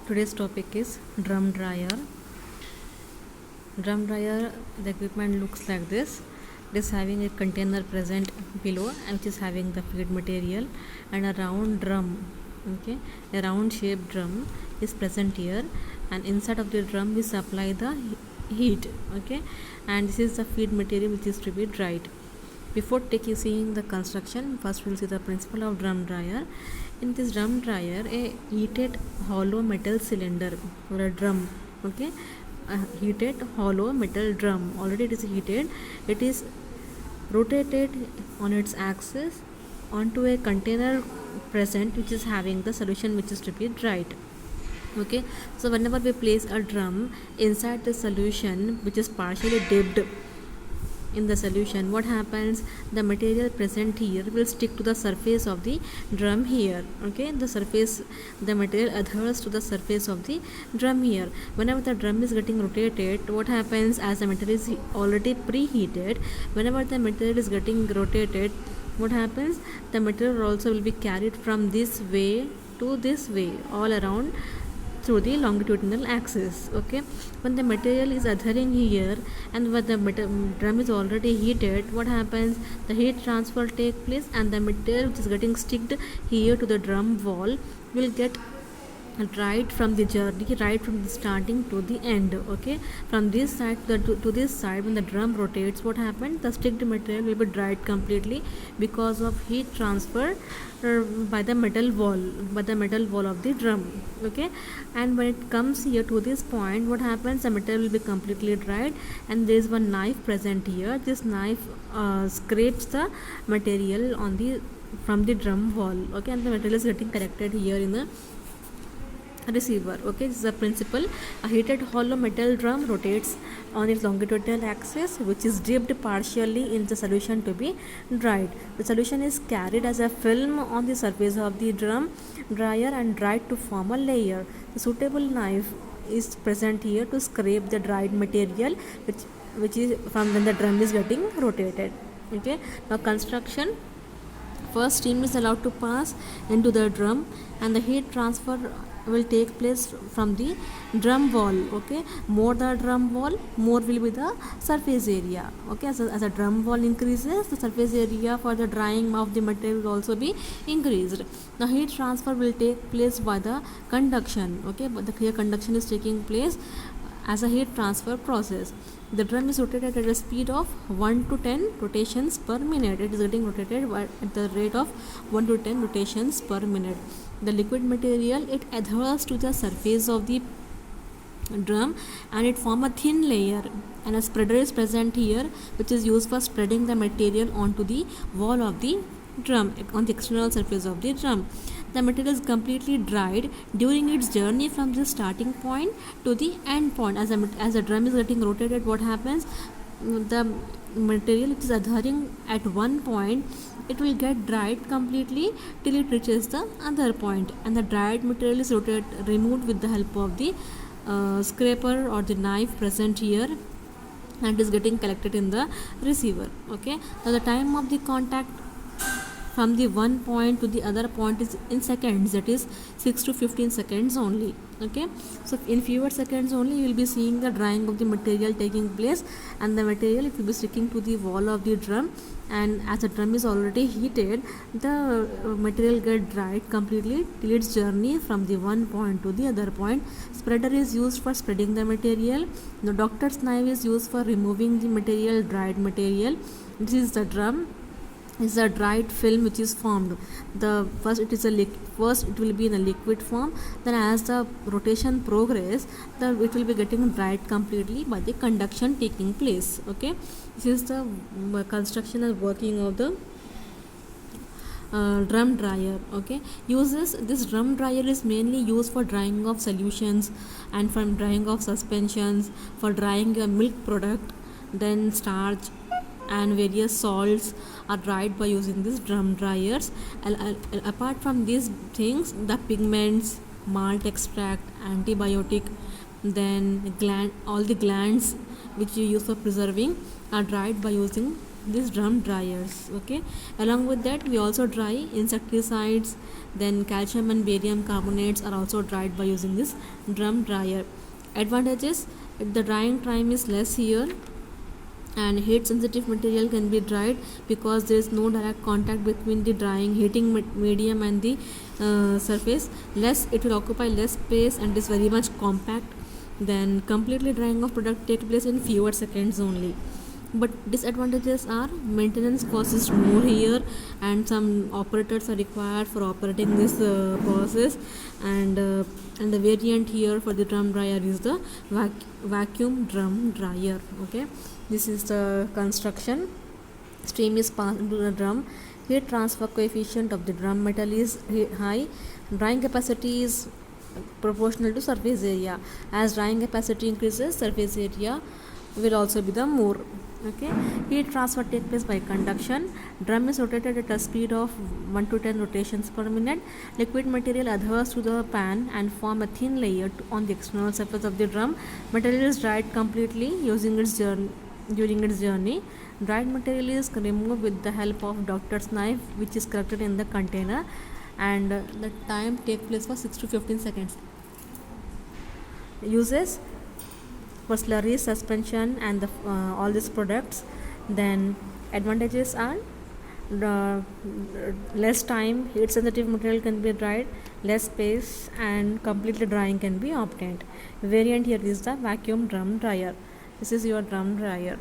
Today's topic is drum dryer. Drum dryer, the equipment looks like this. It is having a container present below and which is having the feed material and a round drum. Okay, a round shaped drum is present here, and inside of the drum we supply the heat. Okay, and this is the feed material which is to be dried. Before seeing the construction, first we'll see the principle of drum dryer. In this drum dryer, a heated hollow metal cylinder or a drum, okay, a heated hollow metal drum, already it is heated, it is rotated on its axis onto a container present which is having the solution which is to be dried. Okay, so whenever we place a drum inside the solution which is partially dipped in the solution, what happens, the material present here will stick to the surface of the drum here. Okay, the material adheres to the surface of the drum here. Whenever the drum is getting rotated, what happens, as the material is already preheated, whenever the material is getting rotated, what happens, the material also will be carried from this way to this way all around through the longitudinal axis. Okay, when the material is adhering here and when the drum is already heated, what happens, the heat transfer take place and the material which is getting sticked here to the drum wall will get right from the journey, right from the starting to the end. Okay, from this side to this side, when the drum rotates, what happens, the sticked material will be dried completely because of heat transfer by the metal wall of the drum. Okay, and when it comes here to this point, what happens, the material will be completely dried and there is one knife present here. This knife scrapes the material from the drum wall. Okay, and the material is getting collected here in the receiver. Okay, this is the principle. A heated hollow metal drum rotates on its longitudinal axis which is dipped partially in the solution to be dried. The solution is carried as a film on the surface of the drum dryer and dried to form a layer. The suitable knife is present here to scrape the dried material which is from when the drum is getting rotated. Okay, now construction. First, steam is allowed to pass into the drum and the heat transfer will take place from the drum wall. Okay, more the drum wall, more will be the surface area. Okay, as the drum wall increases, the surface area for the drying of the material will also be increased. The heat transfer will take place by the conduction. Okay, but the clear conduction is taking place as a heat transfer process. The drum is rotated at a speed of 1 to 10 rotations per minute. It is getting rotated at the rate of 1 to 10 rotations per minute. The liquid material, it adheres to the surface of the drum and it forms a thin layer, and a spreader is present here which is used for spreading the material onto the wall of the drum, on the external surface of the drum. The material is completely dried during its journey from the starting point to the end point. As the drum is getting rotated, what happens, the material which is adhering at one point, it will get dried completely till it reaches the other point, and the dried material is removed with the help of the scraper or the knife present here, and is getting collected in the receiver. Okay, now the time of the contact from the one point to the other point is in seconds, that is 6 to 15 seconds only. Okay, so in fewer seconds only you will be seeing the drying of the material taking place, and the material, it will be sticking to the wall of the drum, and as the drum is already heated, the material get dried completely till its journey from the one point to the other point. Spreader is used for spreading the material. The doctor's knife is used for removing the dried material. This is the drum, is a dried film which is formed. First it will be in a liquid form, then as the rotation progress, it will be getting dried completely by the conduction taking place. Okay, this is the construction and working of the drum dryer. Okay, this drum dryer is mainly used for drying of solutions and for drying of suspensions, for drying a milk product, then starch and various salts are dried by using these drum dryers. Apart from these things, the pigments, malt extract, antibiotic, then all the glands which you use for preserving are dried by using these drum dryers. Okay, along with that we also dry insecticides, then calcium and barium carbonates are also dried by using this drum dryer. Advantages: the drying time is less here, and heat sensitive material can be dried because there is no direct contact between the drying heating medium and the surface. Less, it will occupy less space and is very much compact. Then completely drying of product take place in fewer seconds only. But disadvantages are maintenance cost is more here, and some operators are required for operating this process. And the variant here for the drum dryer is the vacuum drum dryer. Okay, this is the construction. Steam is passed into the drum. Heat transfer coefficient of the drum metal is high. Drying capacity is proportional to surface area. As drying capacity increases, surface area will also be the more. Okay, heat transfer takes place by conduction. Drum is rotated at a speed of 1 to 10 rotations per minute. Liquid material adheres to the pan and form a thin layer on the external surface of the drum. Material is dried completely using its during its journey. Dried material is removed with the help of doctor's knife, which is collected in the container, and the time takes place for 6 to 15 seconds. Uses: for slurry suspension and all these products. Then advantages are less time, heat sensitive material can be dried, less space, and completely drying can be obtained. Variant here is the vacuum drum dryer. This is your drum dryer.